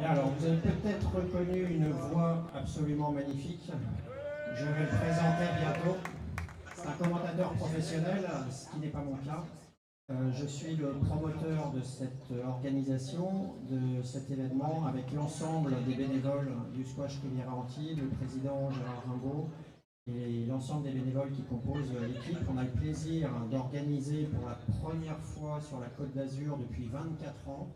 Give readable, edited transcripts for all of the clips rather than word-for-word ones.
Alors, vous avez peut-être reconnu une voix absolument magnifique. Je vais le présenter bientôt. C'est un commentateur professionnel, ce qui n'est pas mon cas. Je suis le promoteur de cette organisation, de cet événement, avec l'ensemble des bénévoles du Squash Riviera-Antibes, le président Gérard Rimbaud et l'ensemble des bénévoles qui composent l'équipe. On a le plaisir d'organiser pour la première fois sur la Côte d'Azur depuis 24 ans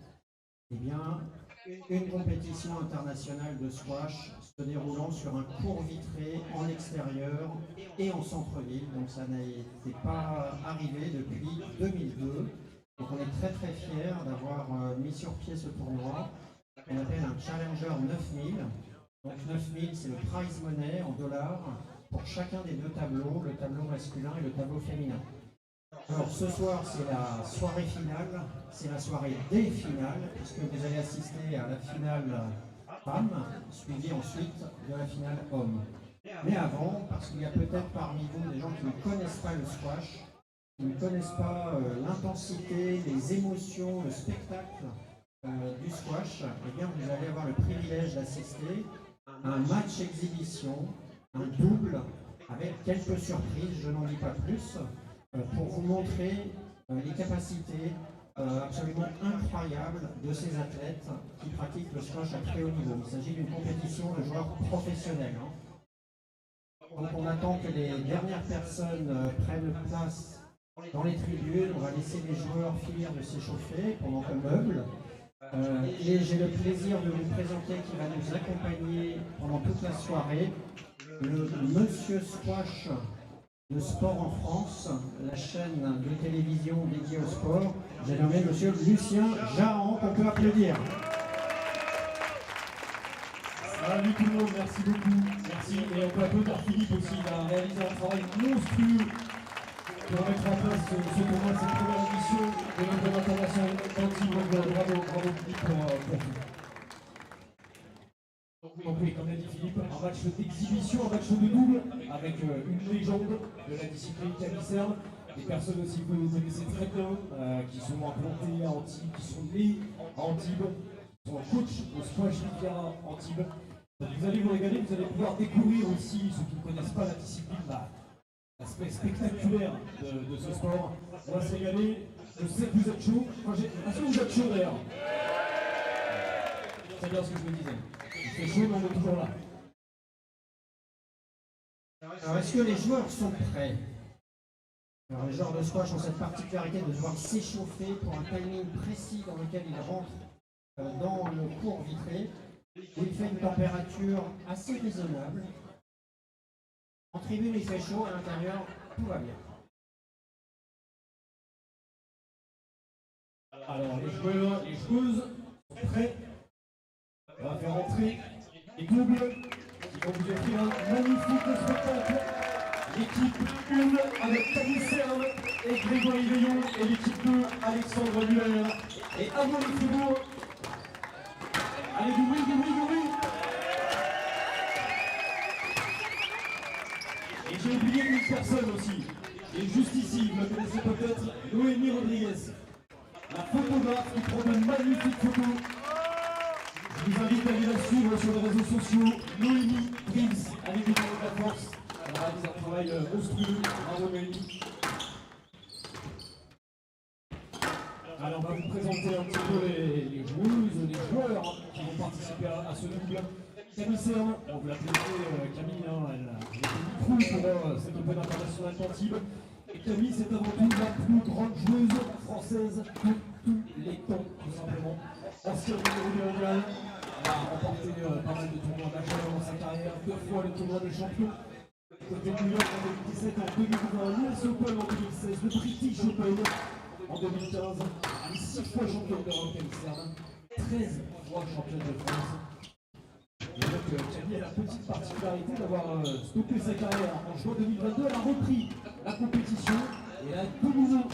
une compétition internationale de squash se déroulant sur un court vitré en extérieur et en centre-ville. Donc ça n'était pas arrivé depuis 2002. Donc on est très très fiers d'avoir mis sur pied ce tournoi qu'on appelle un Challenger 9000. Donc 9000 c'est le prize money en dollars pour chacun des deux tableaux, le tableau masculin et le tableau féminin. Alors ce soir c'est la soirée finale, c'est la soirée des finales, puisque vous allez assister à la finale femme, suivie ensuite de la finale homme. Mais avant, parce qu'il y a peut-être parmi vous des gens qui ne connaissent pas le squash, qui ne connaissent pas l'intensité, les émotions, le spectacle du squash, eh bien vous allez avoir le privilège d'assister à un match exhibition, un double, avec quelques surprises, je n'en dis pas plus, pour vous montrer les capacités absolument incroyables de ces athlètes qui pratiquent le squash à très haut niveau. Il s'agit d'une compétition de joueurs professionnels. Donc on attend que les dernières personnes prennent place dans les tribunes. On va laisser les joueurs finir de s'échauffer pendant qu'on meuble. Et j'ai le plaisir de vous présenter qui va nous accompagner pendant toute la soirée, le Monsieur Squash de Sport en France, la chaîne de télévision dédiée au sport. J'ai nommé Monsieur Lucien Jahan, qu'on peut applaudir. Salut tout le monde, merci beaucoup. Merci. Et on peut applaudir Philippe aussi, il a réalisé un travail monstrueux pour mettre en place ce tournoi, cette première édition de notre international d'Antibes. Bravo Philippe pour tout. Donc oui, comme l'a dit Philippe, un match d'exhibition, un match de double avec une légende de la discipline Camille Serme, des personnes aussi que vous connaissez très bien, qui sont implantées à Antibes, qui sont nées à Antibes, qui sont coach au Squash Riviera Antibes. Vous allez vous régaler, vous allez pouvoir découvrir aussi, ceux qui ne connaissent pas la discipline, l'aspect spectaculaire de ce sport. On va se régaler, je sais que vous êtes chaud. Est-ce que vous êtes chaud d'ailleurs? C'est bien ce que je me disais. Il fait chaud, mais on est toujours là. Alors, est-ce que les joueurs sont prêts? Alors, les joueurs de squash ont cette particularité de devoir s'échauffer pour un timing précis dans lequel ils rentrent dans le court vitré, où il fait une température assez raisonnable. En tribune, il fait chaud, à l'intérieur, tout va bien. Alors, les joueurs, les joueuses sont prêts. On va faire entrer les doubles qui vont vous offrir un magnifique spectacle. L'équipe 1 avec Camille Serme et Grégory Veillon et l'équipe 2 Alexandre Muller et Amaury Fribourg. Allez, du bruit. Et j'ai oublié une personne aussi. Et juste ici, vous la connaissez peut-être, Noémie Rodriguez. La photographe qui prend de magnifiques photos. Je vous invite à aller la suivre sur les réseaux sociaux. Noémie Dreams, avec du de la force. Elle réalise un travail monstrueux. Bravo Noémie. Alors on va vous présenter un petit peu les joueuses, les joueurs qui vont participer à ce double. Camille Serme, on vous l'a présenté, Camille, elle a été micro pour cette Open internationale d'Antibes. Et Camille, c'est avant tout la plus grande joueuse française de tous les temps, tout simplement. Ancienne numéro mondial, elle a remporté pas mal de tournois majeurs dans sa carrière, 2 fois le tournoi des champions. Côté New York en 2017, en 2020, l'US Open en 2016, le British Open en 2015. Elle est 6 fois championne d'Europe, Camille Serme, 13 fois championne de France. Et donc Camille a la petite particularité d'avoir stoppé sa carrière en juin 2022. Elle a repris la compétition et elle a de nouveau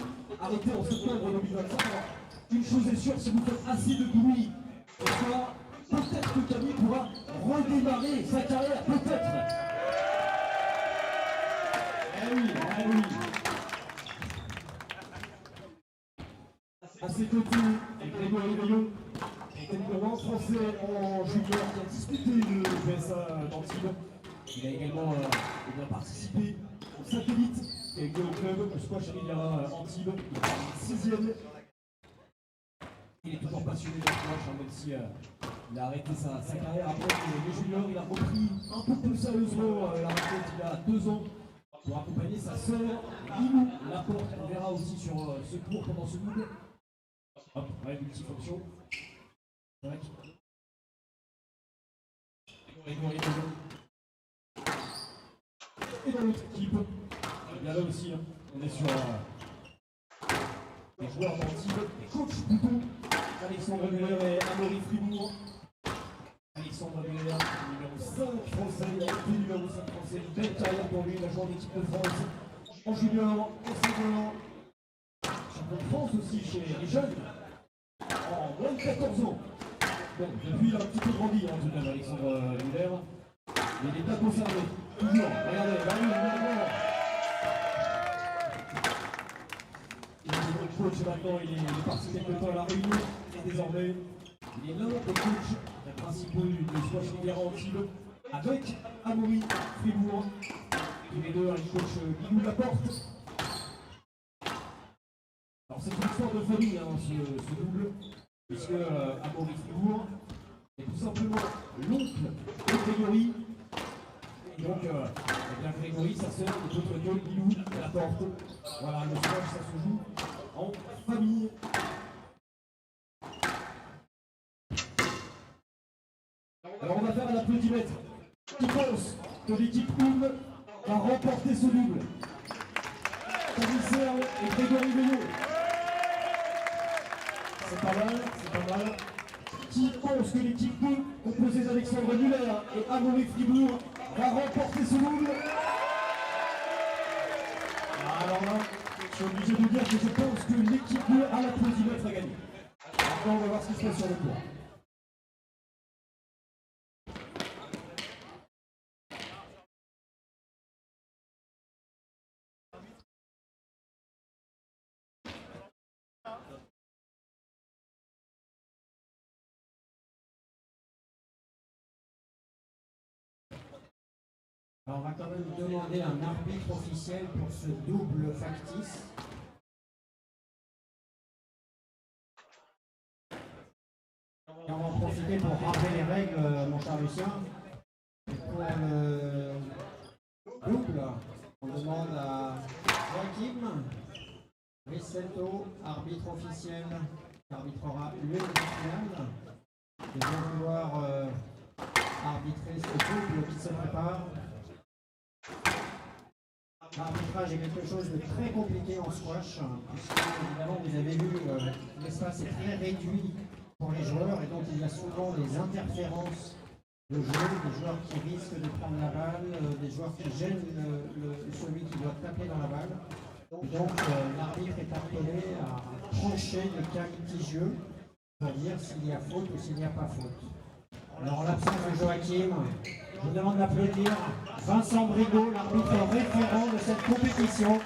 arrêté en septembre 2025. Alors, une chose est sûre, si vous faites assez de bruit ce soir, peut-être que Camille pourra redémarrer sa carrière, peut-être. Eh oui. À ses côtés, Grégory Veillon, était numéro 1 français en junior qui a disputé le PSA d'Antibes. Il a également bien participé au satellite qui a été au club, le squash Riviera Antibes. Il est 6e. Il est toujours passionné de squash, même si il a arrêté sa carrière après les juniors. Il a repris un peu plus sérieusement la raquette il y a 2 ans pour accompagner sa sœur Lilou Laporte. On verra aussi sur ce cours pendant ce double. Hop, ouais, multifonction. Tac. Et dans l'autre équipe, bien là aussi, hein, on est sur les joueurs d'Antibes, les coachs plutôt. Alexandre Muller et Amaury Fribourg. Alexandre Muller, numéro 5 français, il a été numéro 5 français, une belle carrière pour lui, il a joué en équipe de France, en junior, en senior, champion de France aussi chez les jeunes, en moins de 14 ans. Bon, depuis il a un petit peu grandi en tout cas, Alexandre Muller, mais il est bien conservé, toujours, regardez, il est le coach maintenant, il est parti quelque temps à la Réunion, et désormais, il est l'un des coachs principaux du squash Riviera Antibes, avec Amaury Fribourg, tous les deux, un coach Lilou Laporte. Alors c'est une histoire de famille, hein, ce double, puisque Amaury Fribourg est tout simplement l'oncle de Grégory. Et donc, eh bien Grégory, sa sœur, est autre que Lilou Laporte. Voilà, le squash, ça se joue en famille. Alors on va faire un applaudimètre. Qui pense que l'équipe 1 va remporter ce double? Camille Serle et Grégory Veillot. C'est pas mal, c'est pas mal. Qui pense que l'équipe 2, composée d'Alexandre Muller et Amaury Fribourg, va remporter ce double? Alors là, je suis obligé de dire que je pense que l'équipe 2 à l'applaudimètre a gagné. Maintenant on va voir ce qui se passe sur le court. Alors, on va quand même demander un arbitre officiel pour ce double factice. Et on va en profiter pour rappeler les règles, mon cher Lucien. Et pour le double, on demande à Joachim Rissetto, arbitre officiel, qui arbitrera le final, de bien vouloir arbitrer ce double qui se prépare. L'arbitrage est quelque chose de très compliqué en squash, puisque évidemment vous avez vu, l'espace est très réduit pour les joueurs et donc il y a souvent des interférences de jeu, des joueurs qui risquent de prendre la balle, des joueurs qui gênent celui qui doit taper dans la balle. Donc l'arbitre est appelé à trancher le cas litigieux pour dire s'il y a faute ou s'il n'y a pas faute. Alors en l'absence de Joachim, je vous demande d'applaudir Vincent Brigaud, l'arbitre référent de cette compétition,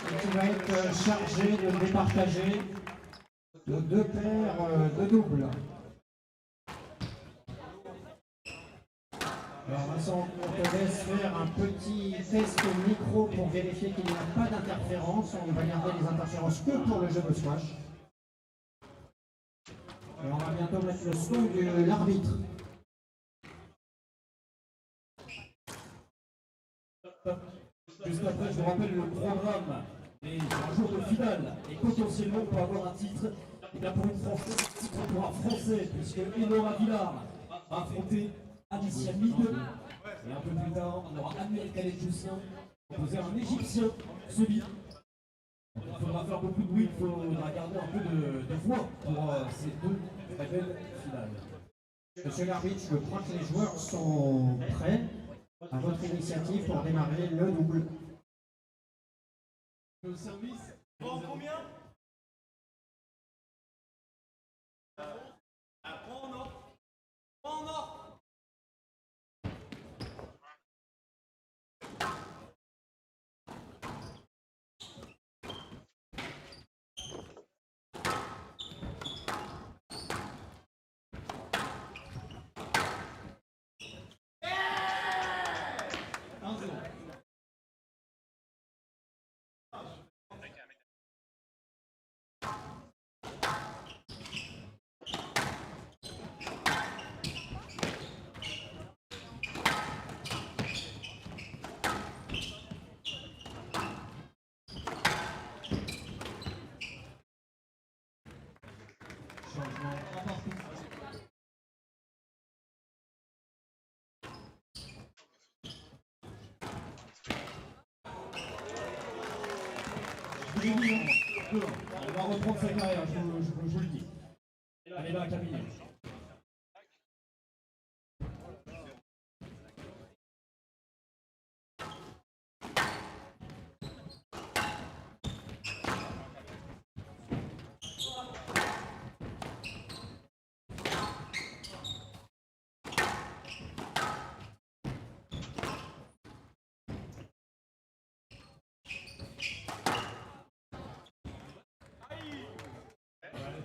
et qui va être chargé de départager nos 2 paires de doubles. Alors Vincent, on te laisse faire un petit test micro pour vérifier qu'il n'y a pas d'interférence. On va garder les interférences que pour le jeu de squash. Et on va bientôt mettre le son de l'arbitre. Juste après, je vous rappelle le programme. Et un jour de finale, et potentiellement pour avoir un titre, et bien pour une Française, titre pour un Français, puisque Enora Villard va affronter Alicia Mide. Et un peu plus tard, on aura Amel Khaled-Joussien opposé à un Égyptien, Sebi. Il faudra faire beaucoup de bruit, il faudra garder un peu de voix pour ces 2 très belles finales. Monsieur l'arbitre, je crois que les joueurs sont prêts à votre initiative pour démarrer le double. Le service, Bon, combien? Point en or. Point en or. Camille, devant. Elle va reprendre sa carrière, je vous le dis. Elle est là, Camille.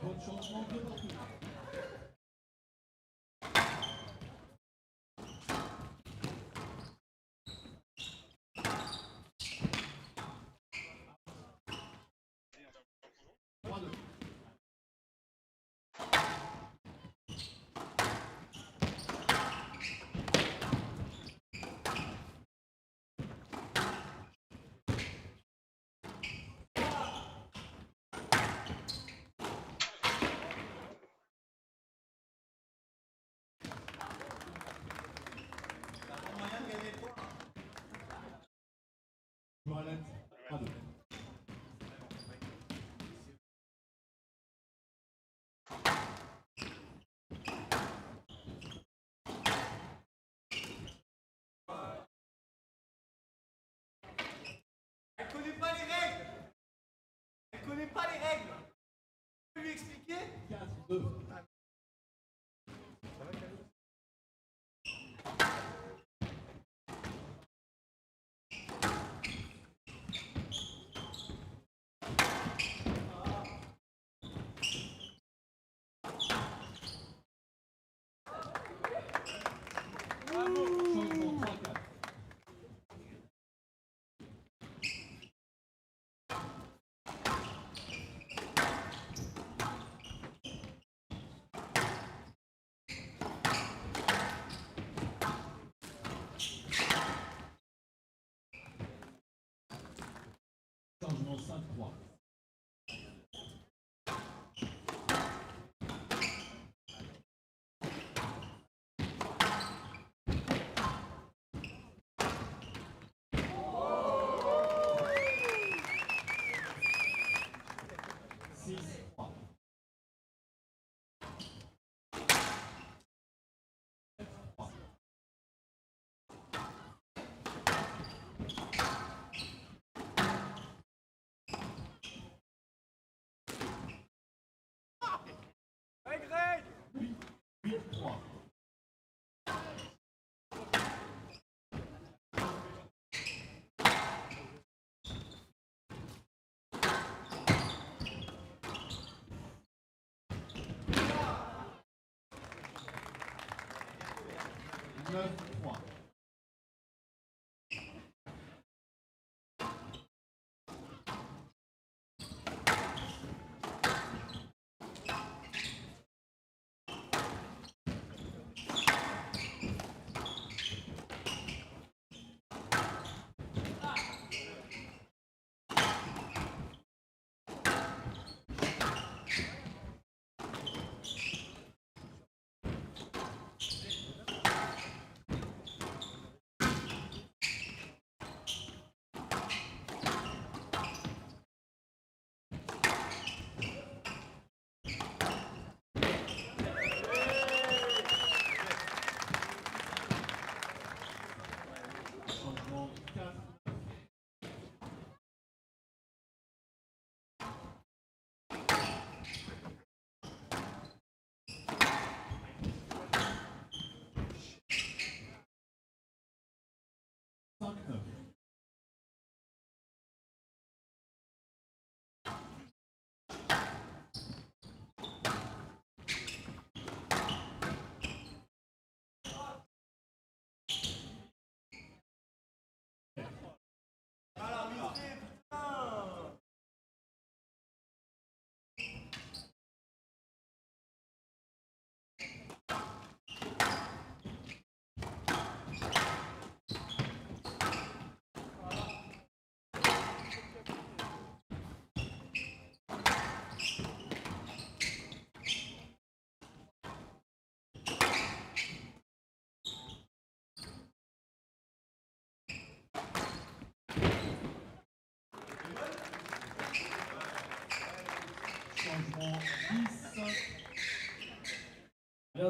Bonne changement de partout. Toilette, 3-2. Elle connaît pas les règles. Elle connaît pas les règles. Tu peux lui expliquer? 4-2. Changement 3-4. Changement 5-3. Règle, règle. 8-3. Neuf, 3.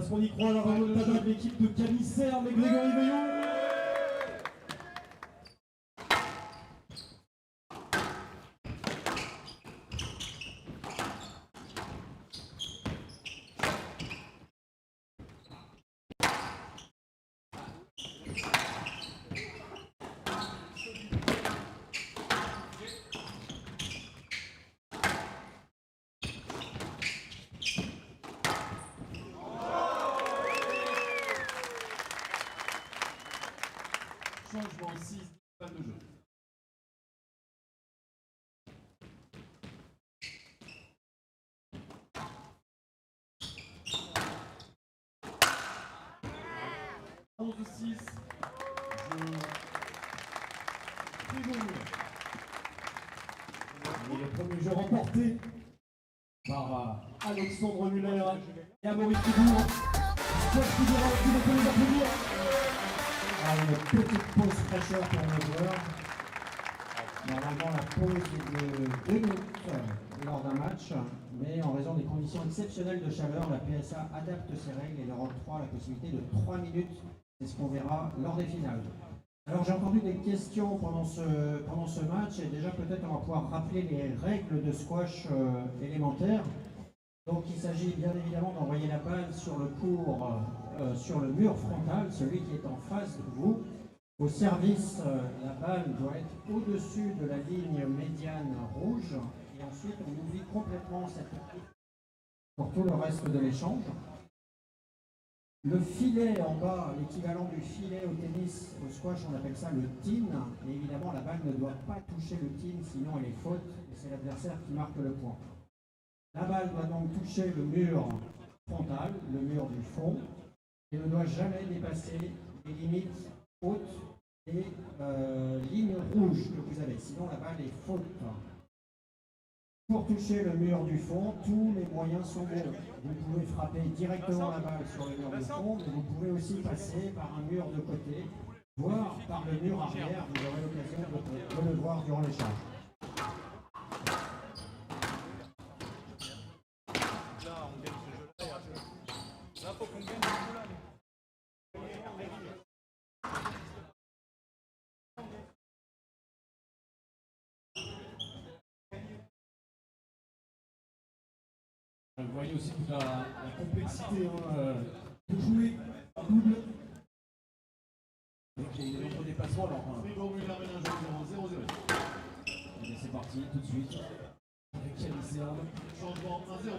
parce qu'on y croit à la remontada de l'équipe de Camille Serme et Grégory Veillon. Changement 6, pas de jeu. Onze 6, et le premier jeu remporté par Alexandre Muller et Amaury Fribourg. Squash Fribourg, qui ne peut les applaudir. Alors, une petite pause fraîcheur pour nos joueurs. Normalement, la pause est de 2 minutes lors d'un match, mais en raison des conditions exceptionnelles de chaleur, la PSA adapte ses règles et leur octroie la possibilité de 3 minutes. C'est ce qu'on verra lors des finales. Alors, j'ai entendu des questions pendant ce match, et déjà peut-être on va pouvoir rappeler les règles de squash élémentaires. Donc, il s'agit bien évidemment d'envoyer la balle sur le court, sur le mur frontal, celui qui est en face de vous. Au service, la balle doit être au-dessus de la ligne médiane rouge, et ensuite on oublie complètement cette ligne pour tout le reste de l'échange. Le filet en bas, l'équivalent du filet au tennis, au squash, on appelle ça le tin. Et évidemment, la balle ne doit pas toucher le tin, sinon elle est faute, et c'est l'adversaire qui marque le point. La balle doit donc toucher le mur frontal, le mur du fond, et ne doit jamais dépasser les limites hautes et lignes rouges que vous avez, sinon la balle est faute. Pour toucher le mur du fond, tous les moyens sont bons. Vous pouvez frapper directement la balle sur le mur du fond, mais vous pouvez aussi passer par un mur de côté, voire par le mur arrière. Vous aurez l'occasion de le voir durant l'échange. Là, on gagne ce jeu-là. Là, faut qu'on gagne ce jeu-là. Vous voyez aussi toute la complexité de jouer en double. Avec les nombreux dépassements. Alors, et c'est parti tout de suite. Avec Camille Serme. Changement 1-0.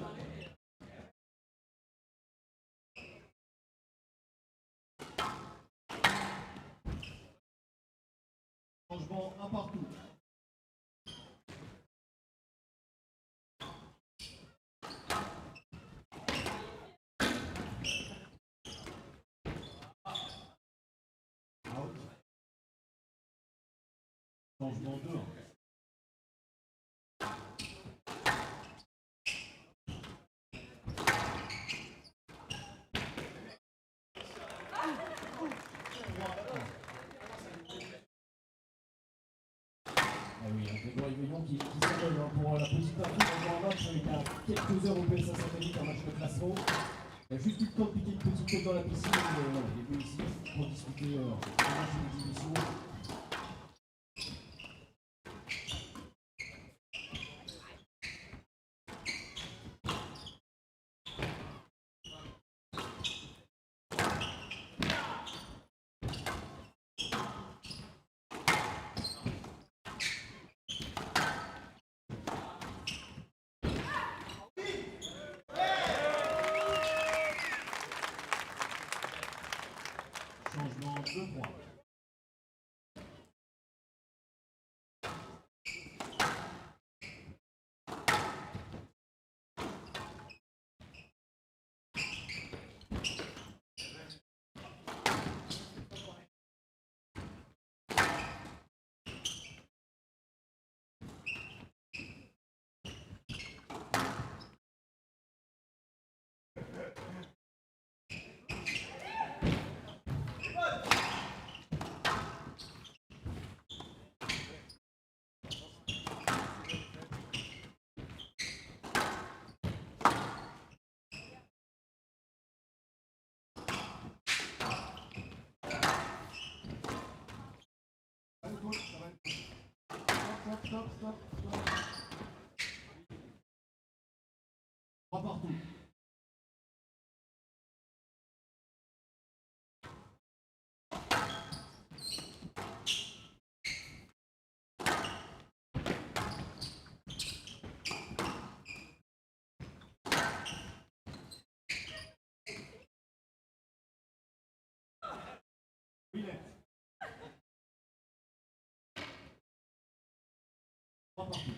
Changement un partout. Out. Changement 2. Ah oui, Grégory Veillon qui s'appelle pour la petite info dans un match il y a quelques heures au PSA Satellite, un match de classement. Il a juste eu le temps de piquer une petite tête dans la piscine, voilà, il est venu ici pour discuter un match d'exhibition. Changement 2-3. stop, stop, stop. 3 partout. Villette. 3 partout.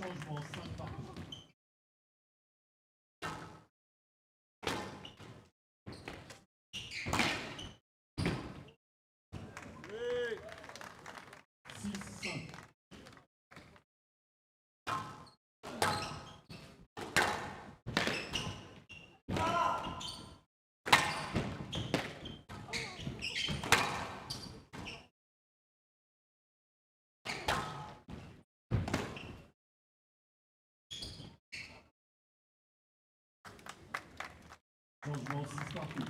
Changement 5 partout. Changement 6 partout.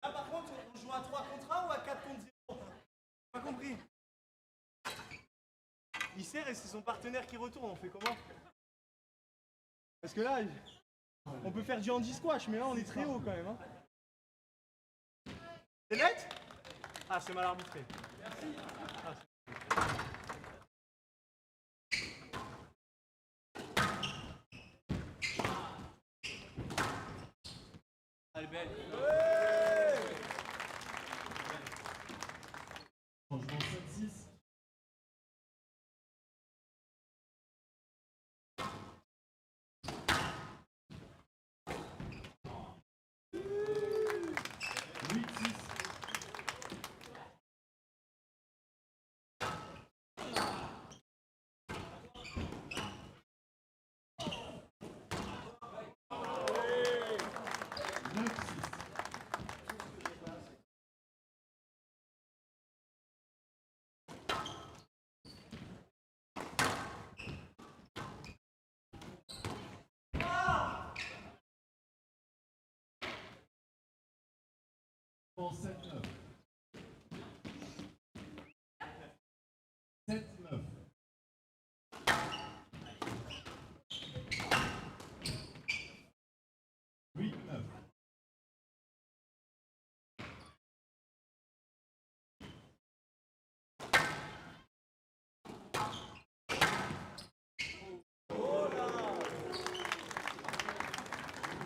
Là par contre, on joue à 3 contre 1 ou à 4 contre 0? Pas compris. Il sert et c'est son partenaire qui retourne, on fait comment? Parce que là, on peut faire du handi squash, mais là on est très haut quand même. Hein. C'est net? Ah, c'est mal arbitré. Ah, elle est belle. Changement 7-6. Bon, 7-9. 7-9. 8-9.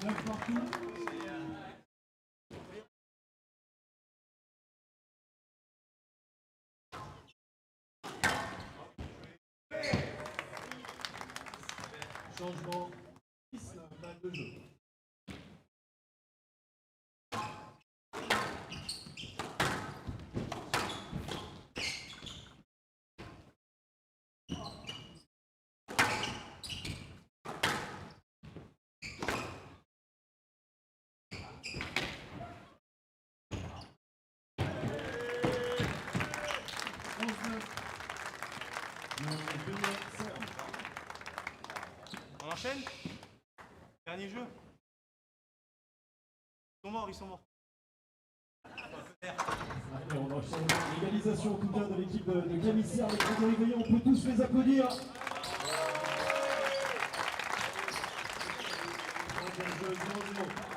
9 partout. Changement 10, balle de jeu. On enchaîne? Dernier jeu. Ils sont morts, ils sont morts. Allez, on enchaîne. Égalisation en tout cas de l'équipe de Camissia avec Grégory Veillon. On peut tous les applaudir. Troisième jeu, 0-0.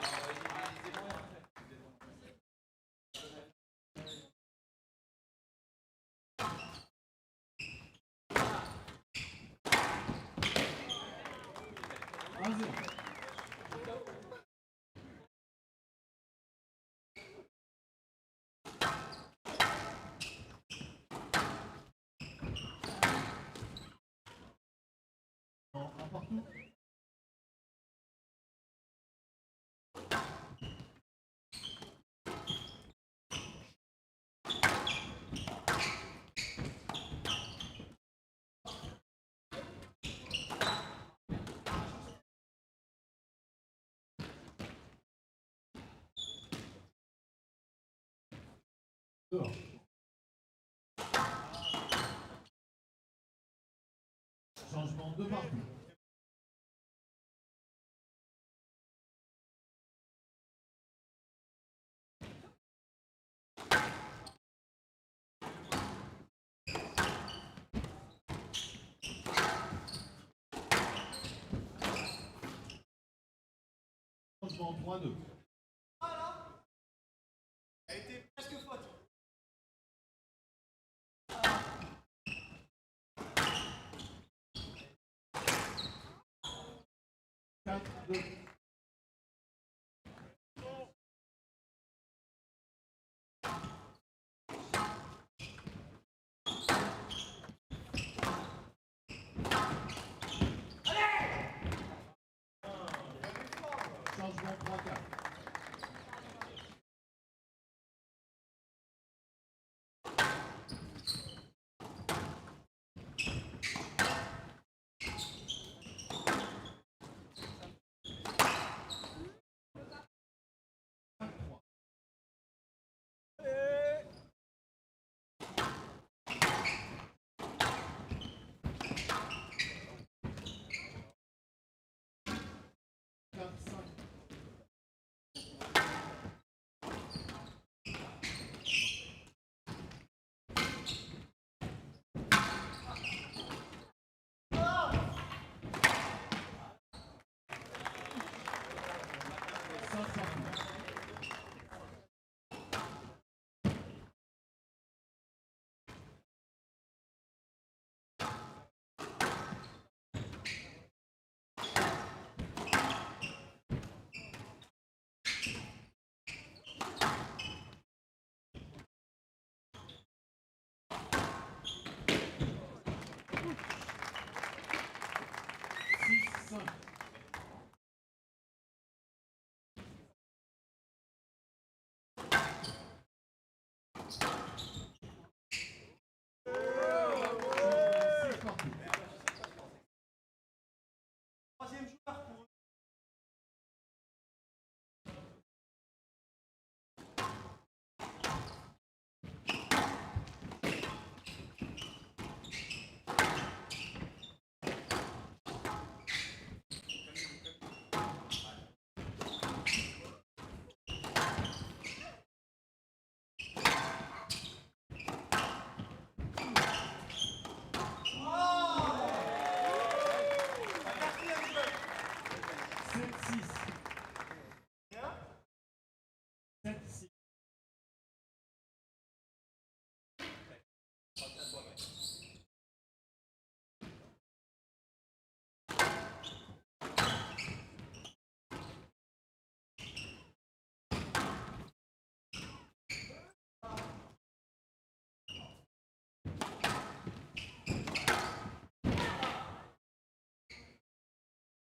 Un partout. Dehors. Changement de partout. Changement 3-2. Elle était presque faute. Changement 3-4. Troisième joueur pour eux.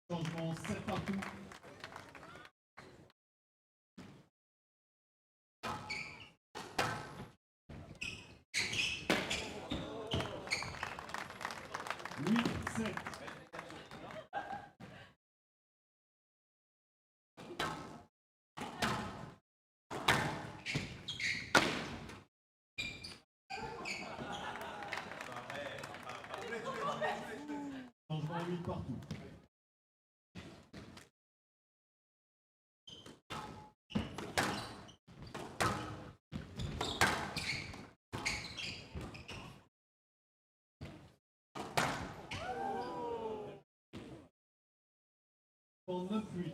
Changement 7 partout. partout. En 9-8.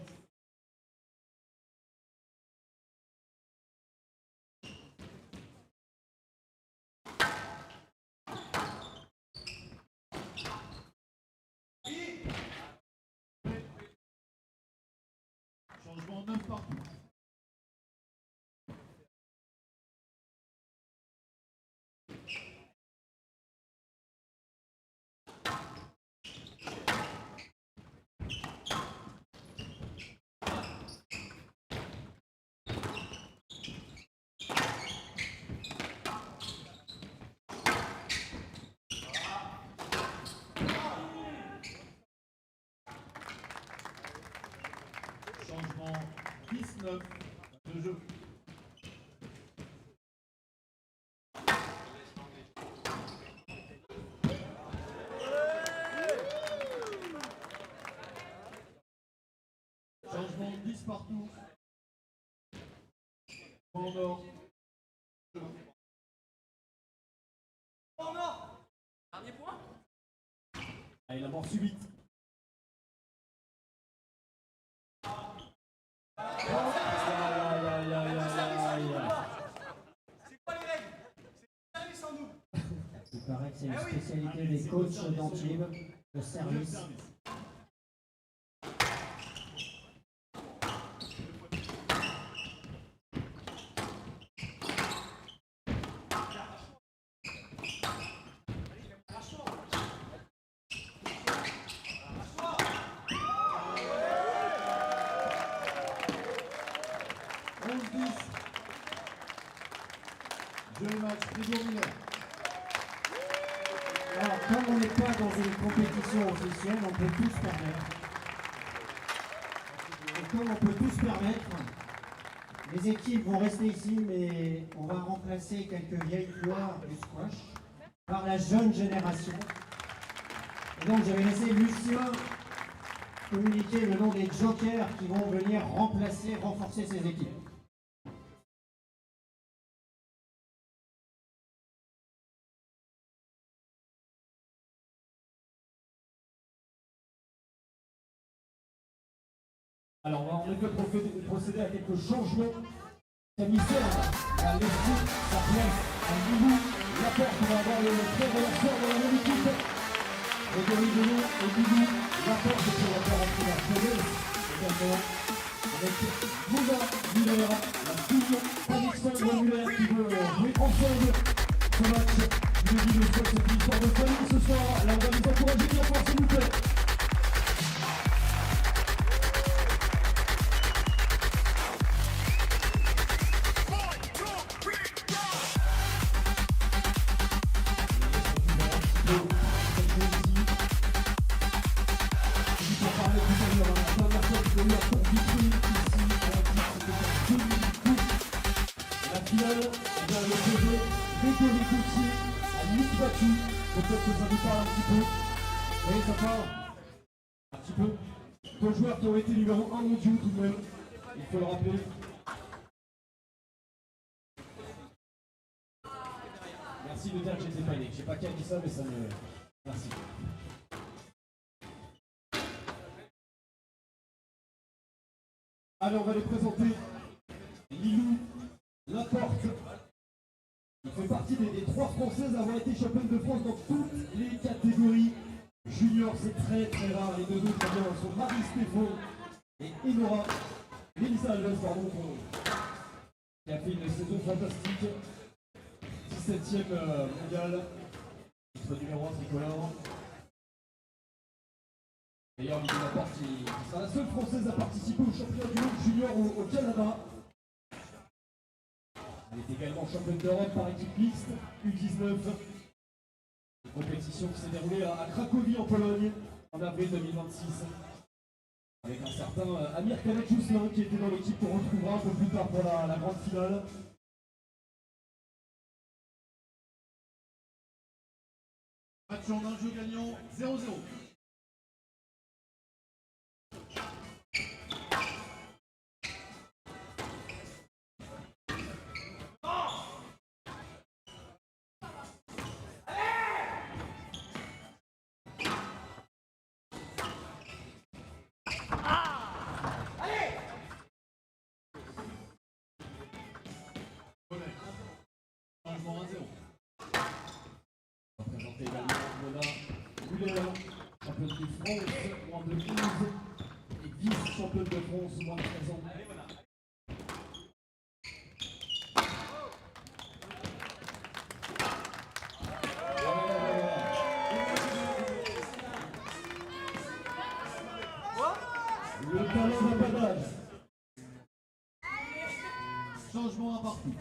Changement 9 partout. Changement 19 de jeu. Changement 10 partout. En or. En or. Dernier point. Allez, la mort subite. C'est quoi les règles? C'est service en double. Il paraît que c'est une spécialité des coachs d'Antibes, le service. Jeu match, Grégory Miller. Alors, comme on n'est pas dans une compétition officielle, on peut tout se permettre. Et comme on peut tout se permettre, les équipes vont rester ici, mais on va remplacer quelques vieilles gloires du squash par la jeune génération. Et donc, j'avais laissé Lucien communiquer le nom des jokers qui vont venir remplacer, renforcer ces équipes. Alors, on va en effet procéder à quelques changements. Camisseur va laisser sa place à Lilou Laporte. On va avoir le frère et la sœur de la même équipe. Grégory Delon et Lilou Laporte qui va faire entrer la jeunesse également. Avec Mona Muller, la fille d'Alexandre Muller qui veut jouer ensemble ce match. Je dis le soir, c'est une histoire de famille ce soir. Là, on va les encourager bien fort, s'il vous plaît. Peut-être que ça nous parle un petit peu. Oui, ça parle. Un petit peu. Deux joueurs qui ont été numéro 1 mondiaux tout de même. Il faut le rappeler. Merci de dire que j'étais pas né. Je sais pas qui a dit ça, mais ça me... Merci. Alors, on va les présenter. Lilou Laporte. Il fait partie des 3 Françaises à avoir été championne de France dans toutes les catégories. Junior, c'est très très rare. Les deux autres sont Marie Stéphane et Enora. Mélissa Alves, pardon, qui a fait une saison fantastique. 17e mondial. Titre numéro 1 tricolore. D'ailleurs, Lilou Laporte qui sera la seule Française à participer au championnat du monde junior au Canada. Elle est également championne d'Europe par équipe mixte, U19. Une compétition qui s'est déroulée à Cracovie en Pologne en avril 2026. Avec un certain Amir Kanat-Jousselin qui était dans l'équipe qu'on retrouvera un peu plus tard pour la grande finale. Match en un jeu gagnant 0-0. France, moins de 12 et 10 championnes de France, moins de 13 ans. Le talent n'a pas d'âge. Changement à partout.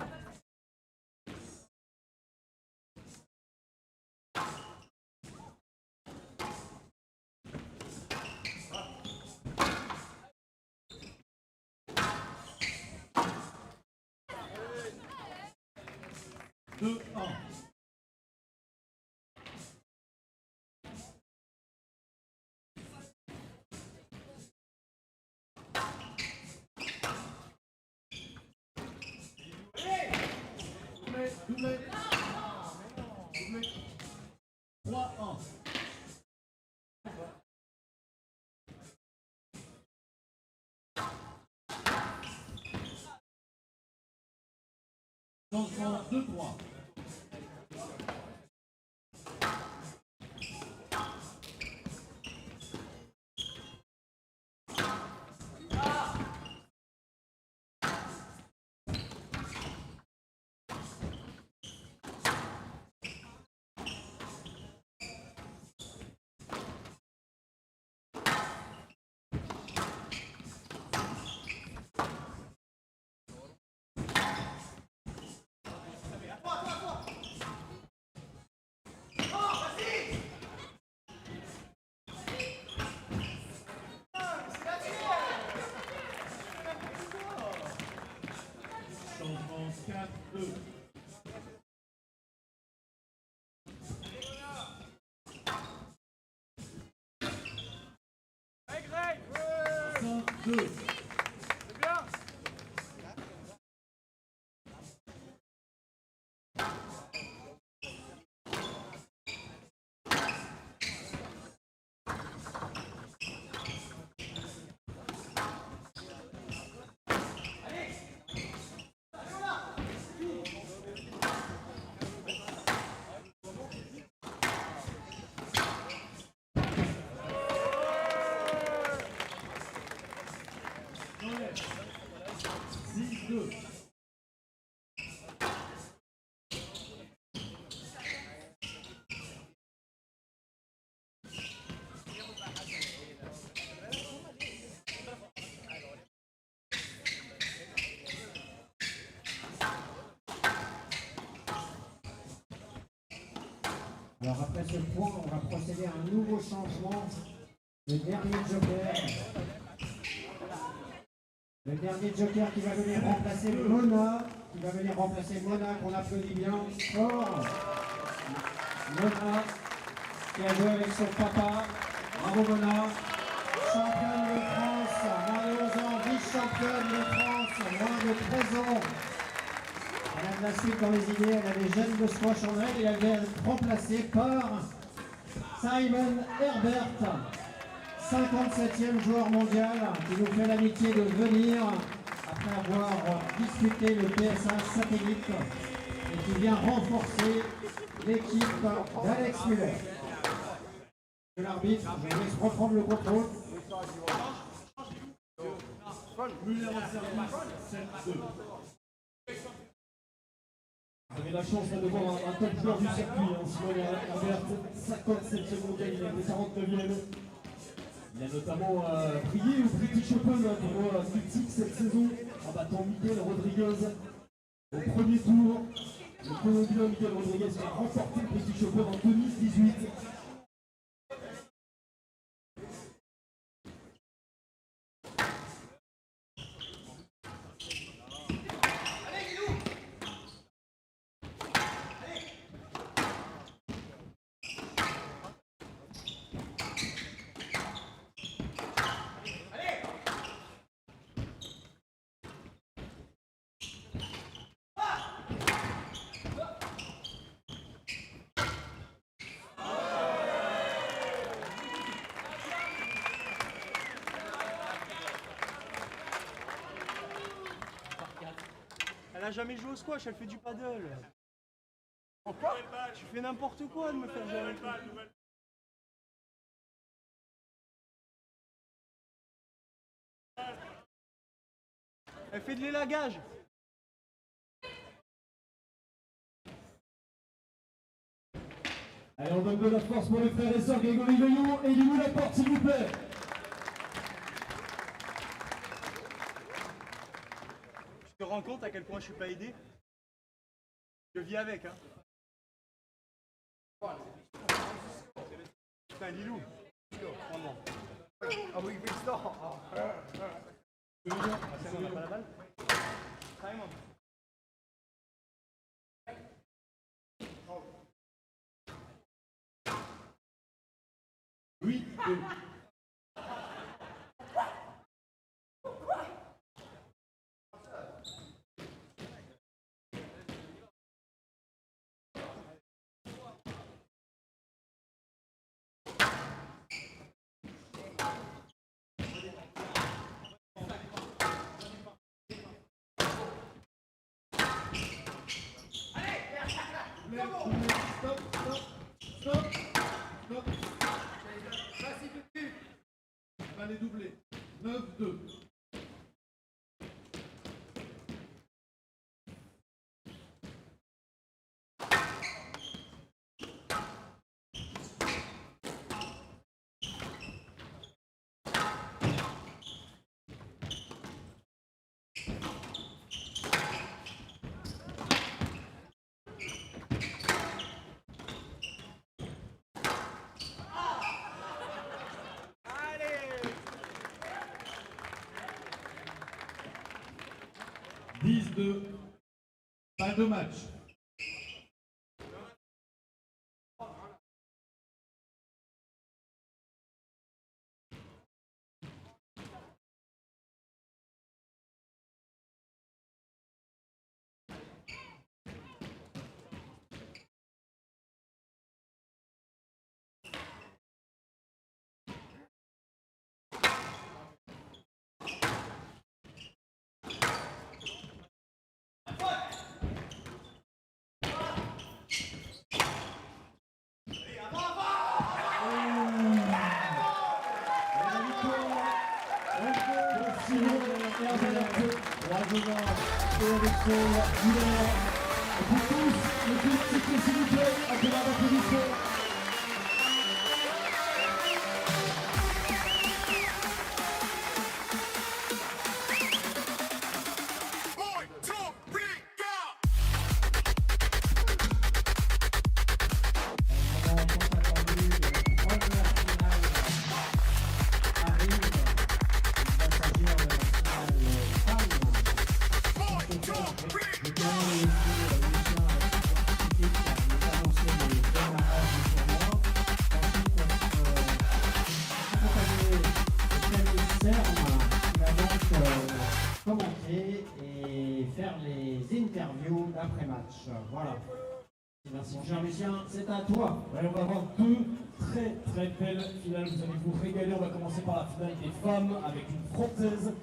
Deux, un. Doublé. Doublé. 3-1. Changement 2-3. Changement 4-2. Hey Greg, 5-2. c'est bien. Noël. 6-2. Alors après ce point, on va procéder à un nouveau changement. Le dernier joker. Le dernier joker qui va venir remplacer Mona. Qui va venir remplacer Mona, qu'on applaudit bien fort. Mona, qui a joué avec son papa. Bravo Mona. Championne de France, moins de 11 ans, vice-championne de France, moins de 13 ans. Elle a de la suite dans les idées, elle a des jeunes de squash en elle et elle vient être remplacée par Simon Herbert, 57e joueur mondial, qui nous fait l'amitié de venir après avoir disputé le PSA satellite et qui vient renforcer l'équipe d'Alex Muller. L'arbitre, je vais laisse reprendre le contrôle. Muller en service. 7-2. Vous avez la chance là, de voir un top joueur du circuit, Simon Herbert, 57e mondial, il est 49e. Il a notamment brillé au British Open pour Critique cette saison en battant Miguel Rodriguez au premier tour. Le Colombien Miguel Rodriguez a remporté le British Open en 2018. Elle a jamais joué au squash, elle fait du paddle. Encore? Tu fais n'importe quoi de me faire jouer avec elle. Elle fait de l'élagage. Allez, on donne de la force pour les frères et sœurs Grégory Veillon et Lilou Laporte, s'il vous plaît. Tu te rends compte à quel point je suis pas aidé? Je vis avec, hein. Putain, Lilou. Prends-moi. Ah oui, mais ça. C'est bon, on n'a pas la balle? Carrément. Oui, deux. Stop, stop, stop, stop. Allez doubler. 9-2. Allez! 10-2. Pas de match. Commenter et faire les interviews d'après-match. Voilà. Merci mon cher Lucien, c'est à toi. Ouais, on va avoir deux très très belles finales, vous allez vous régaler. On va commencer par la finale des femmes avec une Française,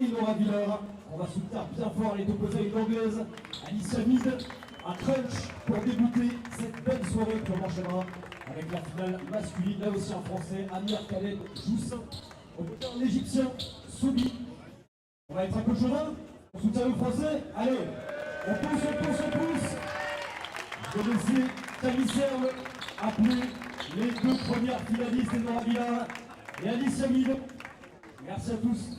Enora Viller. On va soutenir bien fort, elle est opposée à une Anglaise, Alicia Mead. Un crunch pour débuter cette belle soirée que l'on enchaînera avec la finale masculine. Là aussi un Français, Amir Khaled Joussin. Opposé à l'Égyptien, Soubi. On va être un peu chauvin, on soutient le Français. Allez, on pousse, on pousse, on pousse. Je vais laisser Camille Serve appeler les deux premières finalistes, Enora Viller et Alicia Mead. Merci à tous.